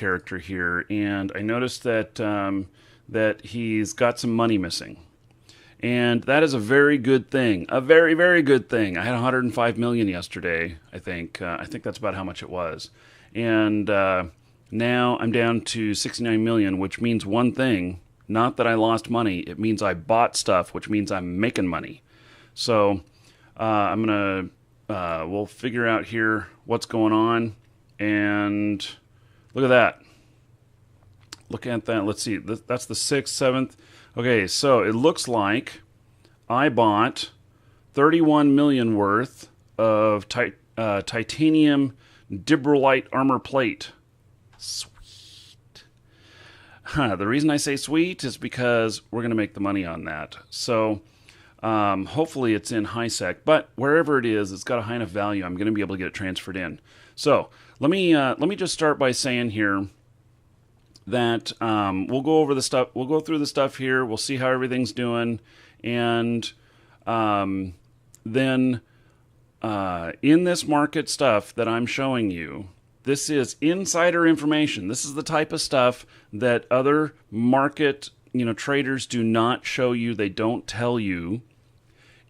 character here, and I noticed that that he's got some money missing. And that is a very good thing. A very, very good thing. I had 105 million yesterday, I think. I think that's about how much it was. And now I'm down to 69 million, which means one thing. Not that I lost money. It means I bought stuff, which means I'm making money. So I'm going to, we'll figure out here what's going on. And look at that. Look at that. Let's see. That's the 6th, 7th. Okay, so it looks like I bought 31 million worth of titanium dibrolite armor plate. Sweet. The reason I say sweet is because we're going to make the money on that. So hopefully it's in high sec, but wherever it is, it's got a high enough value. I'm going to be able to get it transferred in. So let me just start by saying here that we'll go over the stuff. We'll go through the stuff here. We'll see how everything's doing, and then in this market stuff that I'm showing you, this is insider information. This is the type of stuff that other market traders do not show you. They don't tell you.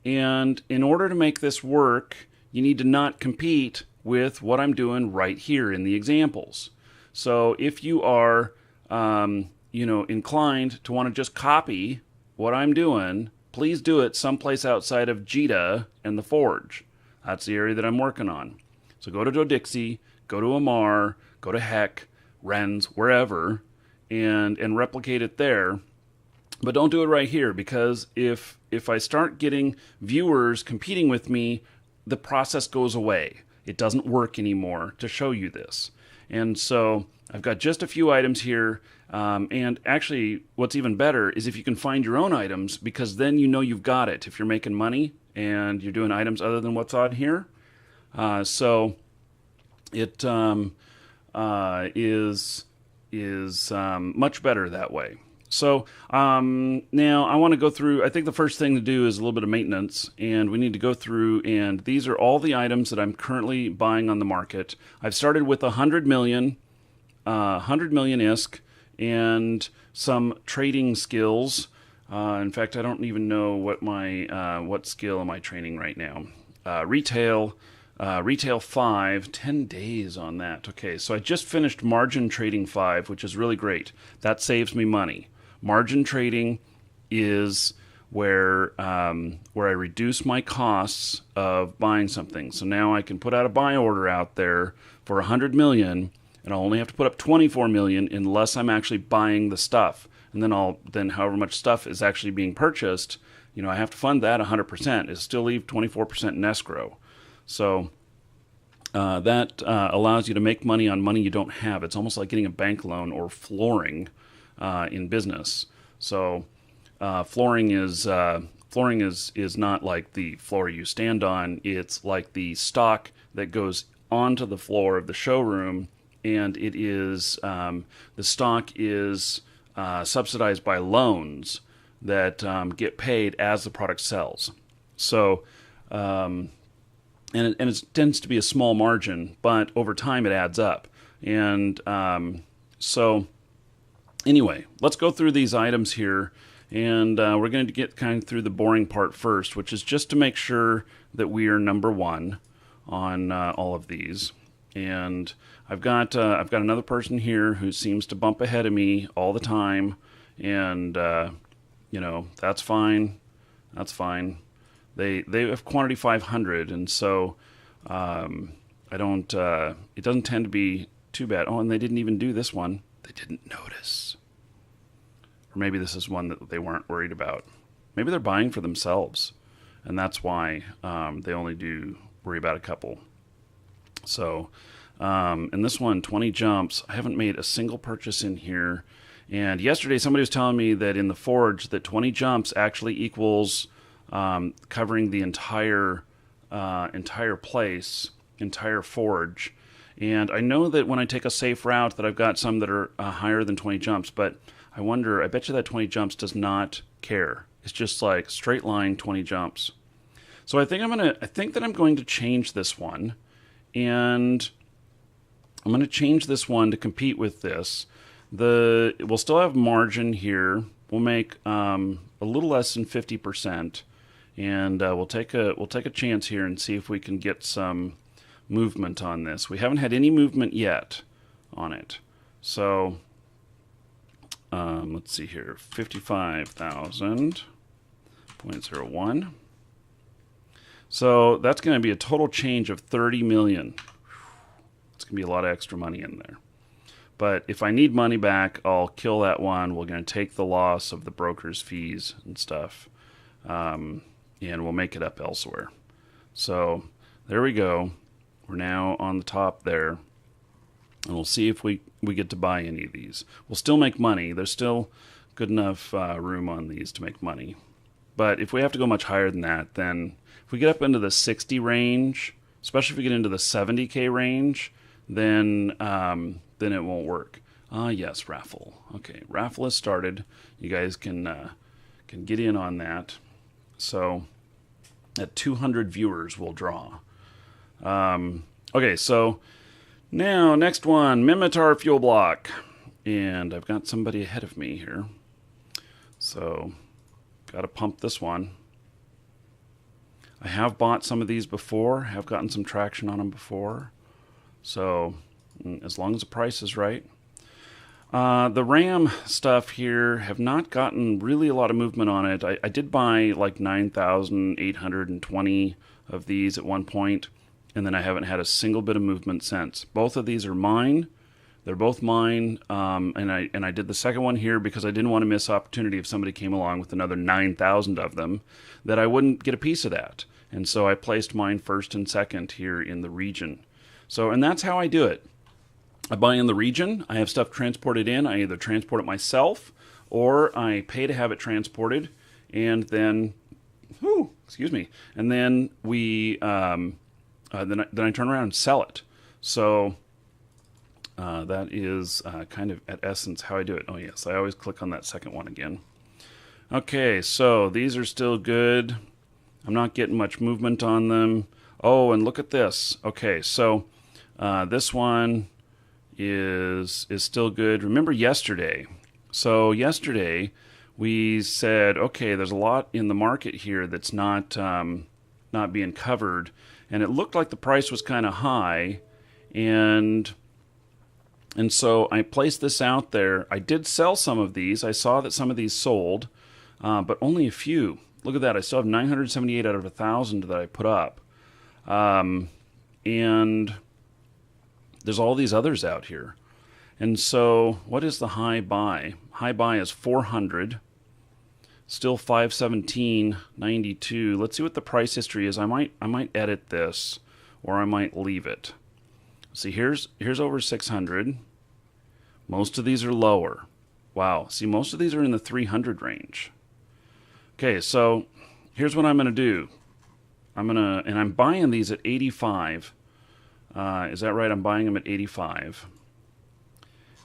And in order to make this work, you need to not compete with what I'm doing right here in the examples. So if you are inclined to want to just copy what I'm doing, please do it someplace outside of JITA and the Forge. That's the area that I'm working on. So go to Dodixie, go to Amar, go to Heck, Rens, wherever, and replicate it there. But don't do it right here, because if I start getting viewers competing with me, the process goes away. It doesn't work anymore to show you this. And so I've got just a few items here, and actually what's even better is if you can find your own items, because then you know you've got it if you're making money and you're doing items other than what's on here. So it is much better that way. So now I want to go through, I think the first thing to do is a little bit of maintenance, and we need to go through, and these are all the items that I'm currently buying on the market. I've started with 100 million ISK and some trading skills. In fact, I don't even know what my what skill am I training right now. Retail 5, 10 days on that. Okay, so I just finished margin trading 5, which is really great. That saves me money. Margin trading is where I reduce my costs of buying something. So now I can put out a buy order out there for 100 million, and I'll only have to put up 24 million unless I'm actually buying the stuff. And then however much stuff is actually being purchased, I have to fund that 100%. It'll still leave 24% in escrow. So that allows you to make money on money you don't have. It's almost like getting a bank loan or flooring in business. So flooring is not like the floor you stand on. It's like the stock that goes onto the floor of the showroom, and it is the stock is subsidized by loans that get paid as the product sells. So and it tends to be a small margin, but over time it adds up. And so anyway, let's go through these items here, and we're going to get kind of through the boring part first, which is just to make sure that we are number one on all of these. And I've got another person here who seems to bump ahead of me all the time, and that's fine. That's fine. They have quantity 500, and so I don't. It doesn't tend to be too bad. Oh, and they didn't even do this one. They didn't notice. Or maybe this is one that they weren't worried about. Maybe they're buying for themselves, and that's why they only do worry about a couple. So in this one, 20 jumps. I haven't made a single purchase in here. And yesterday somebody was telling me that in the Forge that 20 jumps actually equals covering the entire place, entire Forge. And I know that when I take a safe route that I've got some that are higher than 20 jumps, but I wonder, I bet you that 20 jumps does not care. It's just like straight line 20 jumps. So I think that I'm going to change this one, and I'm going to change this one to compete with this. We'll still have margin here. We'll make a little less than 50%, and we'll take a chance here and see if we can get some movement on this. We haven't had any movement yet on it, so let's see here, 55,000.01. So that's going to be a total change of 30 million. It's going to be a lot of extra money in there. But if I need money back, I'll kill that one. We're going to take the loss of the broker's fees and stuff, and we'll make it up elsewhere. So there we go. We're now on the top there, and we'll see if we get to buy any of these. We'll still make money. There's still good enough room on these to make money. But if we have to go much higher than that, then if we get up into the 60 range, especially if we get into the 70K range, then it won't work. Yes, raffle. Okay, raffle has started. You guys can get in on that. So at 200 viewers, we'll draw. Okay, so now next one, Mimitar fuel block, and I've got somebody ahead of me here. So got to pump this one. I have bought some of these before, have gotten some traction on them before. So as long as the price is right. The RAM stuff here have not gotten really a lot of movement on it. I did buy like 9,820 of these at one point, and then I haven't had a single bit of movement since. Both of these are mine. They're both mine, and I did the second one here because I didn't want to miss opportunity if somebody came along with another 9,000 of them, that I wouldn't get a piece of that. And so I placed mine first and second here in the region. So, and that's how I do it. I buy in the region. I have stuff transported in. I either transport it myself or I pay to have it transported, and then, excuse me, and then we then I turn around and sell it. So that is kind of at essence how I do it. Oh yes, I always click on that second one again. Okay, so these are still good. I'm not getting much movement on them. Oh, and look at this. Okay, so this one is still good. Remember yesterday? So yesterday we said, okay, there's a lot in the market here that's not being covered, and it looked like the price was kind of high, and so I placed this out there. I did sell some of these. I saw that some of these sold, but only a few. Look at that. I still have 978 out of 1,000 that I put up. And there's all these others out here. And so what is the high buy? High buy is 400. Still 517.92. Let's see what the price history is. I might edit this, or I might leave it. See, here's over 600. Most of these are lower. Wow. See, most of these are in the 300 range. Okay, so here's what I'm going to do. I'm buying these at 85. Is that right? I'm buying them at 85.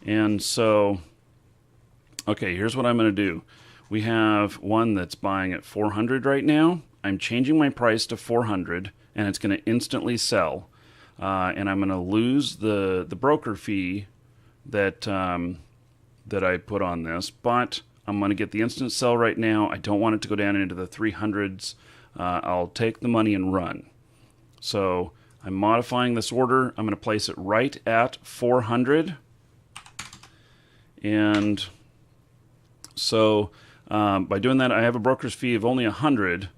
And so, okay, here's what I'm going to do. We have one that's buying at 400 right now. I'm changing my price to 400, and it's going to instantly sell. And I'm going to lose the broker fee that I put on this, but I'm going to get the instant sell right now. I don't want it to go down into the 300s. I'll take the money and run. So I'm modifying this order. I'm going to place it right at 400. And so by doing that, I have a broker's fee of only 100,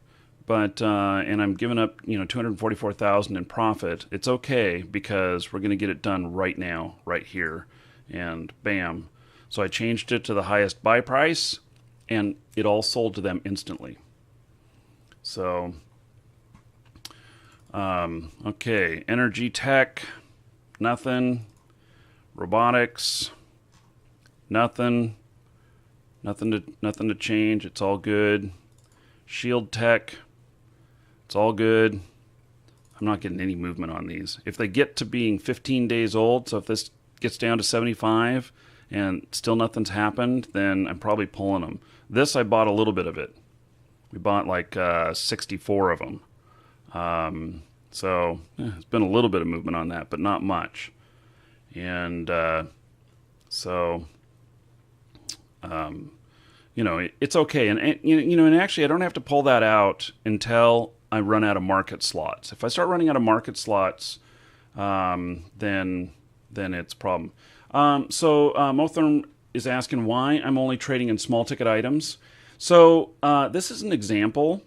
but and I'm giving up 244,000 in profit. It's okay because we're going to get it done right now, right here, and bam. So I changed it to the highest buy price, and it all sold to them instantly. So, okay, energy tech, nothing. Robotics, nothing. Nothing to change. It's all good. Shield tech, it's all good. I'm not getting any movement on these. If they get to being 15 days old, so if this gets down to 75 and still nothing's happened, then I'm probably pulling them. This, I bought a little bit of it. We bought like 64 of them. So it's been a little bit of movement on that, but not much. And so, you know, it's okay. And you know, and actually, I don't have to pull that out until I run out of market slots. If I start running out of market slots, then it's a problem. Motherm is asking why I'm only trading in small ticket items. So this is an example,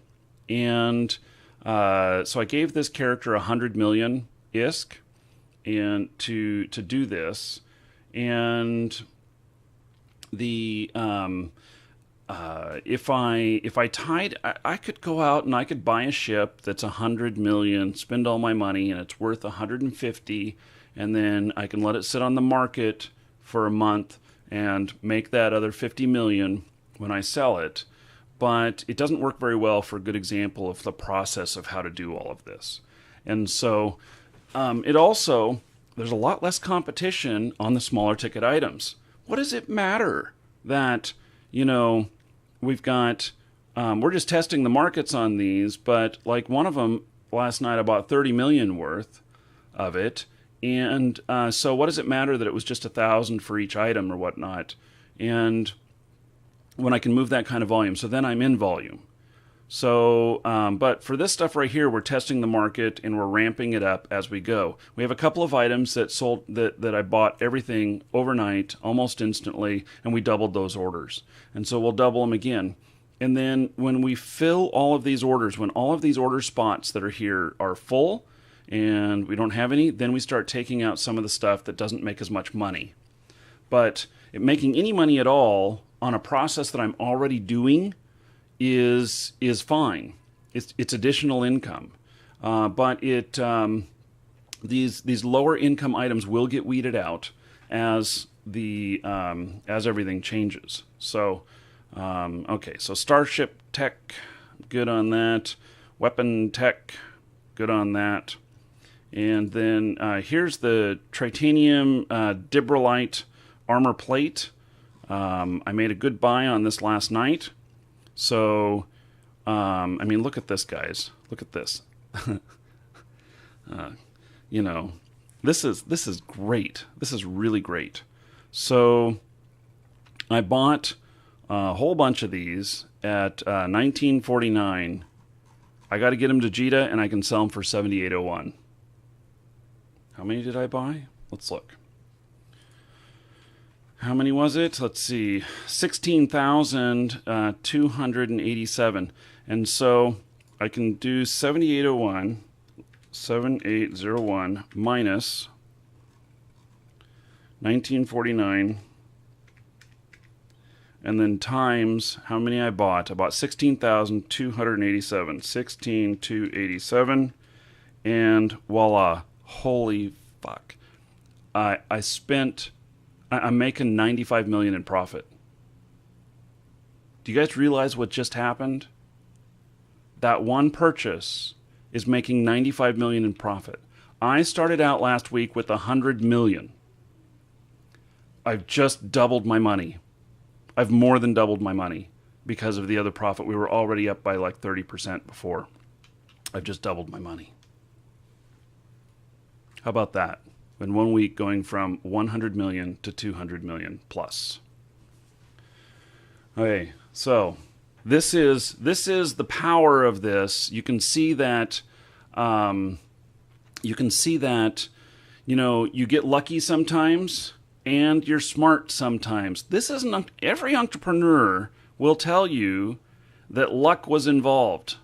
and so I gave this character 100 million ISK, and to do this, and the if I tied, I could go out and I could buy a ship that's 100 million, spend all my money, and it's worth 150, and then I can let it sit on the market for a month and make that other 50 million when I sell it. But it doesn't work very well for a good example of the process of how to do all of this. And so it also, there's a lot less competition on the smaller ticket items. What does it matter that, you know, we've got, we're just testing the markets on these, but like one of them last night I bought 30 million worth of it. And so what does it matter that it was just 1,000 for each item or whatnot? And when I can move that kind of volume, so then I'm in volume. So, but for this stuff right here, we're testing the market and we're ramping it up as we go. We have a couple of items that sold that I bought everything overnight, almost instantly, and we doubled those orders. And so we'll double them again. And then when we fill all of these orders, when all of these order spots that are here are full and we don't have any, then we start taking out some of the stuff that doesn't make as much money. But making any money at all on a process that I'm already doing is fine. It's additional income, but these lower income items will get weeded out as everything changes. So okay, so Starship Tech, good on that. Weapon Tech, good on that. And then here's the Tritanium Dibrolite armor plate. I made a good buy on this last night. So, I mean, look at this, guys. Look at this. You know, this is great. This is really great. So, I bought a whole bunch of these at $19.49. I got to get them to Jita, and I can sell them for $78.01. How many did I buy? Let's look. How many was it? Let's see, 16,287. And so I can do 7801 minus 1949, and then times how many I bought. I bought 16,287. 16,287, and voila, holy fuck. I'm making 95 million in profit. Do you guys realize what just happened? That one purchase is making 95 million in profit. I started out last week with 100 million. I've just doubled my money. I've more than doubled my money because of the other profit. We were already up by like 30% before. I've just doubled my money. How about that? In 1 week, going from 100 million to 200 million plus. Okay, so this is the power of this. You can see that. You know, you get lucky sometimes, and you're smart sometimes. This isn't every entrepreneur will tell you that luck was involved.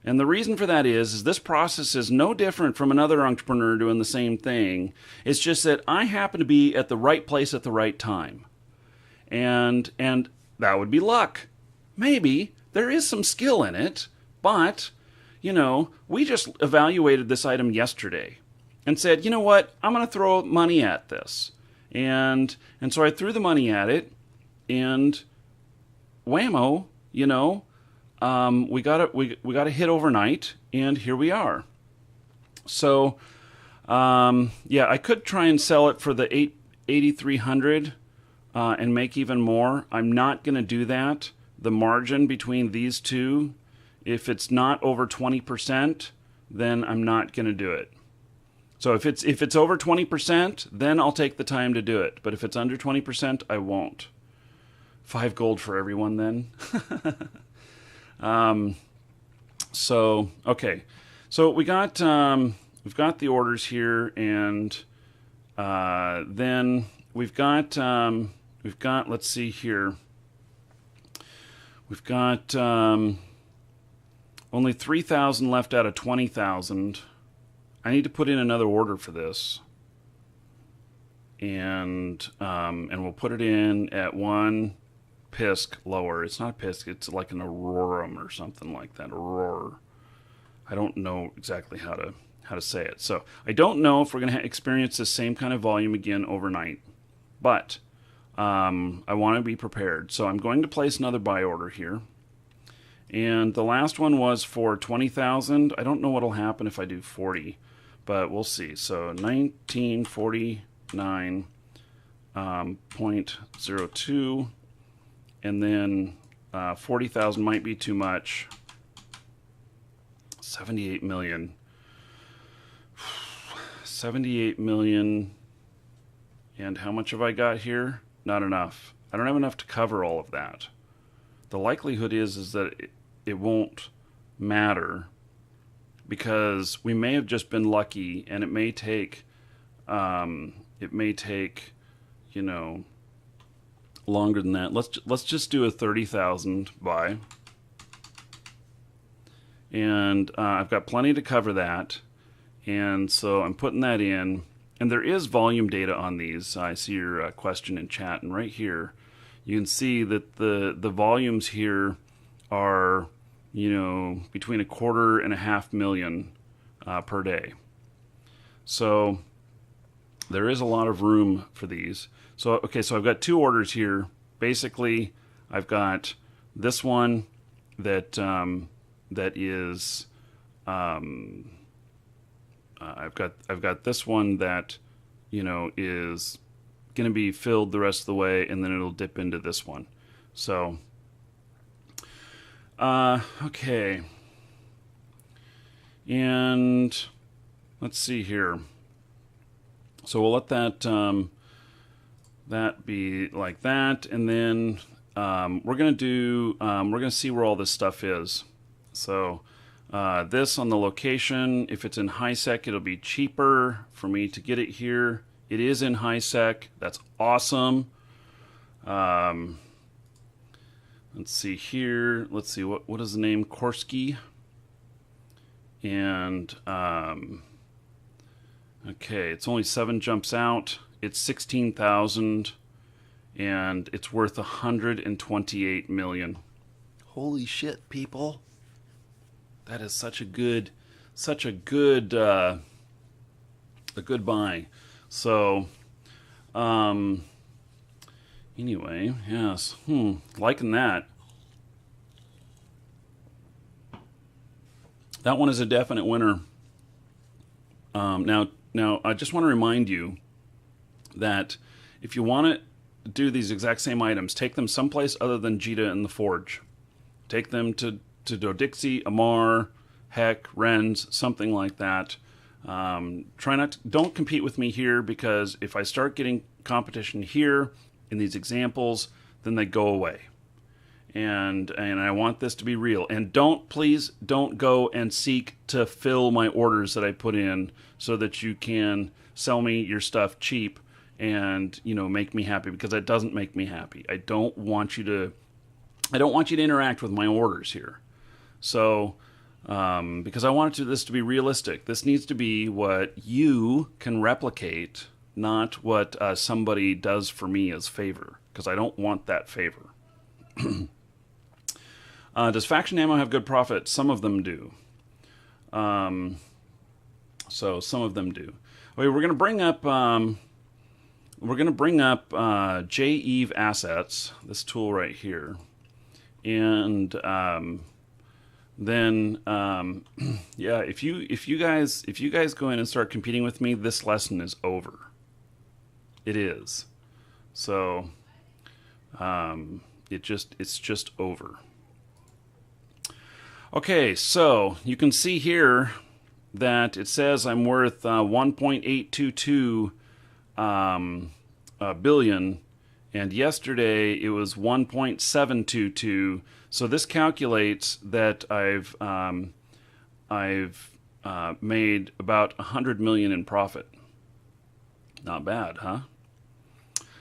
And the reason for that is this process is no different from another entrepreneur doing the same thing. It's just that I happen to be at the right place at the right time. And that would be luck. Maybe there is some skill in it, but, you know, we just evaluated this item yesterday and said, you know what, I'm going to throw money at this. And so I threw the money at it, and whammo, you know, we got a hit overnight, and here we are. So, yeah, I could try and sell it for the 8,300 and make even more. I'm not going to do that. The margin between these two, if it's not over 20%, then I'm not going to do it. So if it's over 20%, then I'll take the time to do it. But if it's under 20%, I won't. 5 gold for everyone then. So okay, so we've got the orders here, and then we've got let's see here. We've got only 3,000 left out of 20,000. I need to put in another order for this, and we'll put it in at 1 pisc lower. It's not a pisc, it's like an aurorum or something like that. Aurora. I don't know exactly how to say it. So I don't know if we're going to experience the same kind of volume again overnight, but I want to be prepared. So I'm going to place another buy order here. And the last one was for 20,000. I don't know what'll happen if I do 40, but we'll see. So 1949.02, and then 40,000 might be too much. 78 million. 78 million. And how much have I got here? Not enough. I don't have enough to cover all of that. The likelihood is that it won't matter, because we may have just been lucky, and it may take you know, longer than that. Let's just do a 30,000 buy, and I've got plenty to cover that, and so I'm putting that in. And there is volume data on these. I see your question in chat, and right here you can see that the volumes here are, you know, between 250,000 and 500,000 per day. So there is a lot of room for these. So okay, so I've got 2 orders here. Basically, I've got this one that is I've got this one that, you know, is going to be filled the rest of the way, and then it'll dip into this one. So okay, and let's see here. So we'll let that that be like that, and then we're gonna see where all this stuff is. So this on the location, if it's in high sec, it'll be cheaper for me to get it here. It is in high sec. That's awesome. Let's see here. Let's see, what is the name? Korsky. And okay, it's only 7 jumps out. It's 16,000, and it's worth 128 million. Holy shit, people! That is such a good buy. So, anyway, yes, liking that. That one is a definite winner. Now, I just want to remind you that if you want to do these exact same items, take them someplace other than Jita and the Forge. Take them to Dodixie, Amar, Heck, Ren's, something like that. Don't compete with me here, because if I start getting competition here in these examples, then they go away. And I want this to be real. And please don't go and seek to fill my orders that I put in so that you can sell me your stuff cheap and, you know, make me happy, because that doesn't make me happy. I don't want you to interact with my orders here. So, because I want this to be realistic. This needs to be what you can replicate, not what somebody does for me as favor, because I don't want that favor. Does faction ammo have good profit? Some of them do. So some of them do. Okay, we're going to bring up J-Eve assets, this tool right here, and then yeah, if you guys go in and start competing with me, this lesson is over. It is. So it's just over. Okay, so you can see here that it says I'm worth 1.822 billion, and yesterday it was 1.722. So this calculates that I've made about 100 million in profit. Not bad, huh?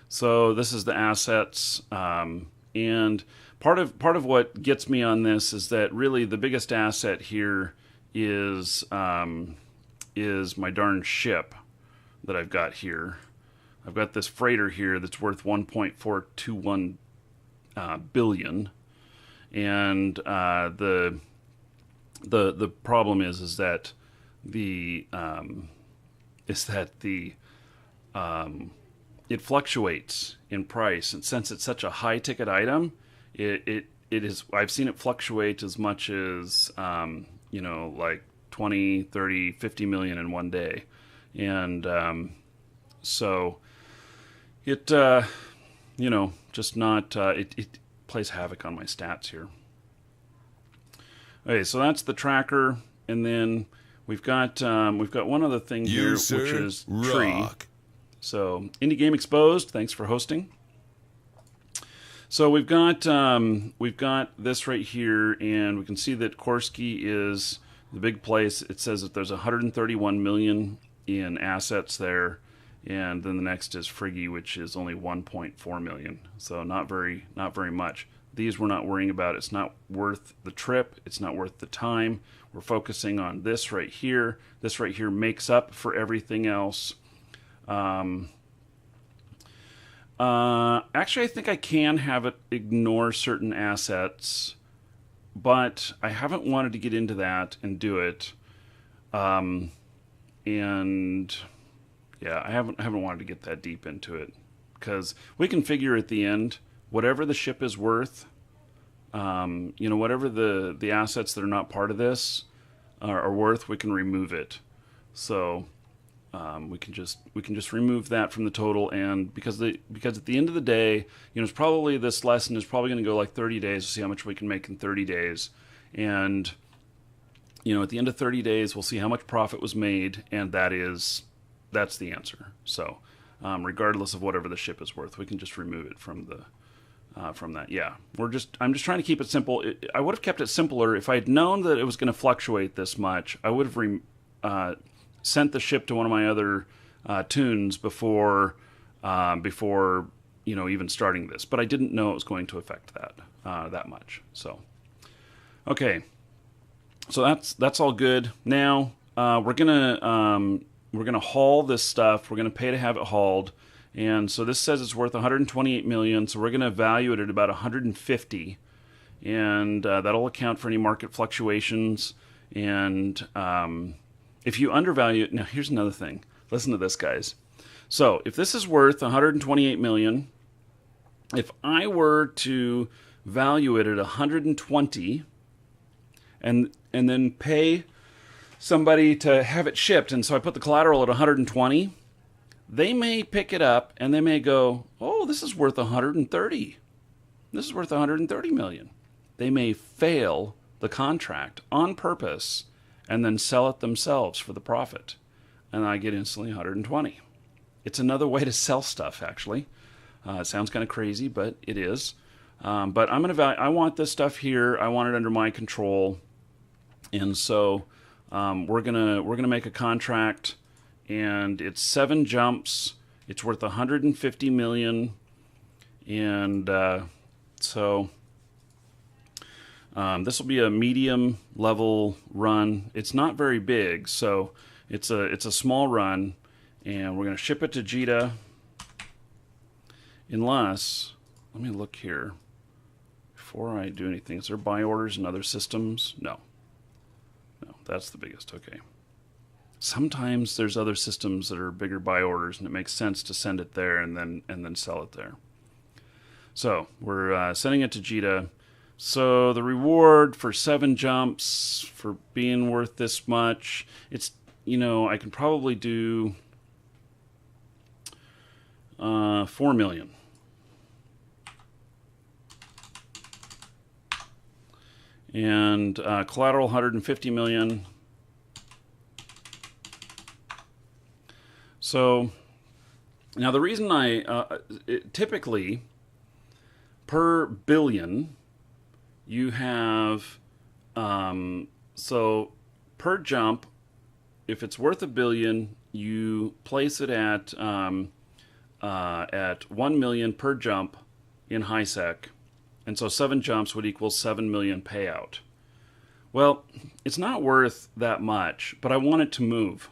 So this is the assets, and part of what gets me on this is that really the biggest asset here is my darn ship that I've got here. I've got this freighter here that's worth 1.421 billion, and the problem is that the it fluctuates in price, and since it's such a high ticket item, it is. I've seen it fluctuate as much as like 20, 30, 50 million in one day, and so it just not it plays havoc on my stats here. Okay, so that's the tracker, and then we've got one other thing here, which is tree. So Indie Game Exposed, thanks for hosting. So we've got this right here, and we can see that Korsky is the big place. It says that there's 131 million in assets there, and then the next is Friggy, which is only 1.4 million. So not very much. These we're not worrying about. It's not worth the trip. It's not worth the time. We're focusing on this right here. This right here makes up for everything else. Actually, I think I can have it ignore certain assets, but I haven't wanted to get into that and do it. And yeah, I haven't wanted to get that deep into it, because we can figure at the end whatever the ship is worth. Whatever the assets that are not part of this are worth, we can remove it. So we can just remove that from the total, and because at the end of the day, it's probably, this lesson is probably going to go like 30 days to see how much we can make in 30 days, and at the end of 30 days we'll see how much profit was made, and that's the answer. So regardless of whatever the ship is worth, we can just remove it from that. Yeah, I'm just trying to keep it simple. I would have kept it simpler if I had known that it was going to fluctuate this much. I would have sent the ship to one of my other tunes before even starting this, but I didn't know it was going to affect that much. So okay, so that's all good. Now we're gonna haul this stuff. We're gonna pay to have it hauled, and so this says it's worth 128 million. So we're gonna value it at about 150, and that'll account for any market fluctuations. And if you undervalue it, now here's another thing. Listen to this, guys. So if this is worth 128 million, if I were to value it at 120 and then pay somebody to have it shipped, and so I put the collateral at 120, they may pick it up and they may go, oh, this is worth 130. This is worth 130 million. They may fail the contract on purpose and then sell it themselves for the profit, and I get instantly 120. It's another way to sell stuff, actually. It sounds kind of crazy, but it is. But I'm gonna I want this stuff here. I want it under my control, and so we're gonna make a contract, and it's 7 jumps. It's worth 150 million, and so. This will be a medium level run. It's not very big, so it's a small run, and we're going to ship it to Jita. Unless, let me look here before I do anything. Is there buy orders in other systems? No, that's the biggest. Okay. Sometimes there's other systems that are bigger buy orders, and it makes sense to send it there and then sell it there. So we're sending it to Jita. So the reward for 7 jumps for being worth this much, it's, I can probably do 4 million. And collateral 150 million. So now the reason typically per billion you have so per jump, if it's worth $1 billion, you place it at 1 million per jump in high sec, and so 7 jumps would equal 7 million payout. Well, it's not worth that much, but I want it to move,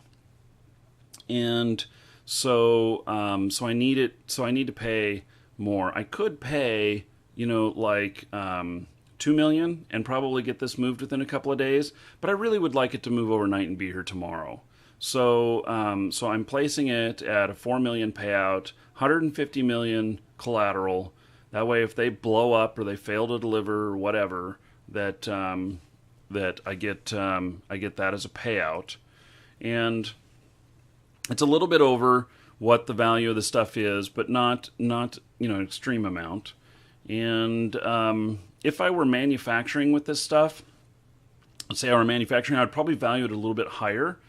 and so I need it. So I need to pay more. I could pay, like 2 million and probably get this moved within a couple of days, but I really would like it to move overnight and be here tomorrow. So I'm placing it at a 4 million payout, 150 million collateral. That way, if they blow up or they fail to deliver or whatever, that I get that as a payout, and it's a little bit over what the value of the stuff is, but not an extreme amount. And if I were manufacturing with this stuff, let's say I were manufacturing, I'd probably value it a little bit higher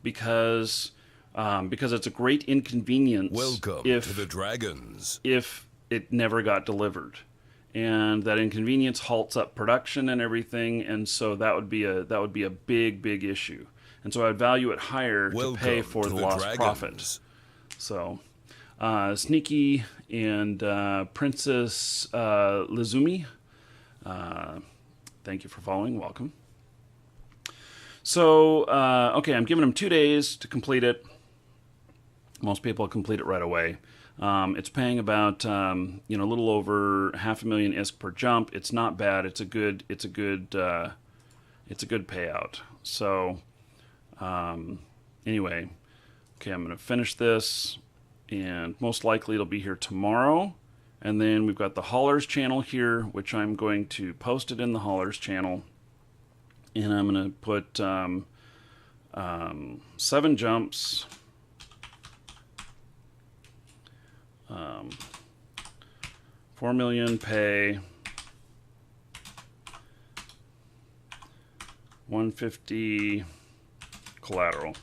because it's a great inconvenience. Welcome to the Dragons. If it never got delivered, and that inconvenience halts up production and everything, and so that would be a big issue. And so I'd value it higher to pay for the lost profit. So Sneaky and Princess Lizumi, thank you for following. Welcome. So okay, I'm giving them 2 days to complete it. Most people complete it right away. It's paying about a little over 500,000 ISK per jump. It's not bad. It's a good payout. So anyway, okay, I'm going to finish this, and most likely it'll be here tomorrow. And then we've got the Haulers channel here, which I'm going to post it in the Haulers channel, and I'm going to put 7 jumps. 4 million pay, 150 collateral.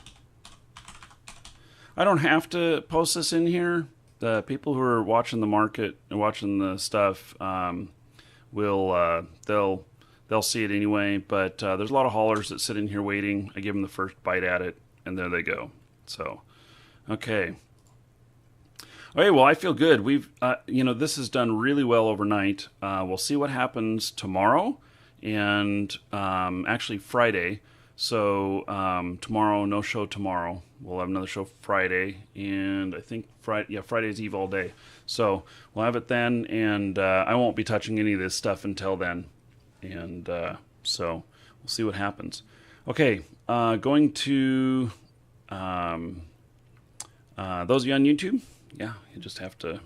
I don't have to post this in here. The people who are watching the market and watching the stuff will they'll see it anyway. But there's a lot of haulers that sit in here waiting. I give them the first bite at it, and there they go. So, okay. Okay, well, I feel good. We've, this has done really well overnight. We'll see what happens tomorrow and actually Friday. So tomorrow, no show tomorrow. We'll have another show Friday, and I think Friday's Eve all day. So we'll have it then, and I won't be touching any of this stuff until then. And so we'll see what happens. Okay, going to those of you on YouTube. Yeah, you just have to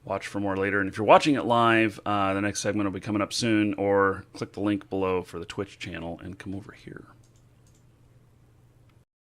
watch for more later. And if you're watching it live, the next segment will be coming up soon, or click the link below for the Twitch channel and come over here.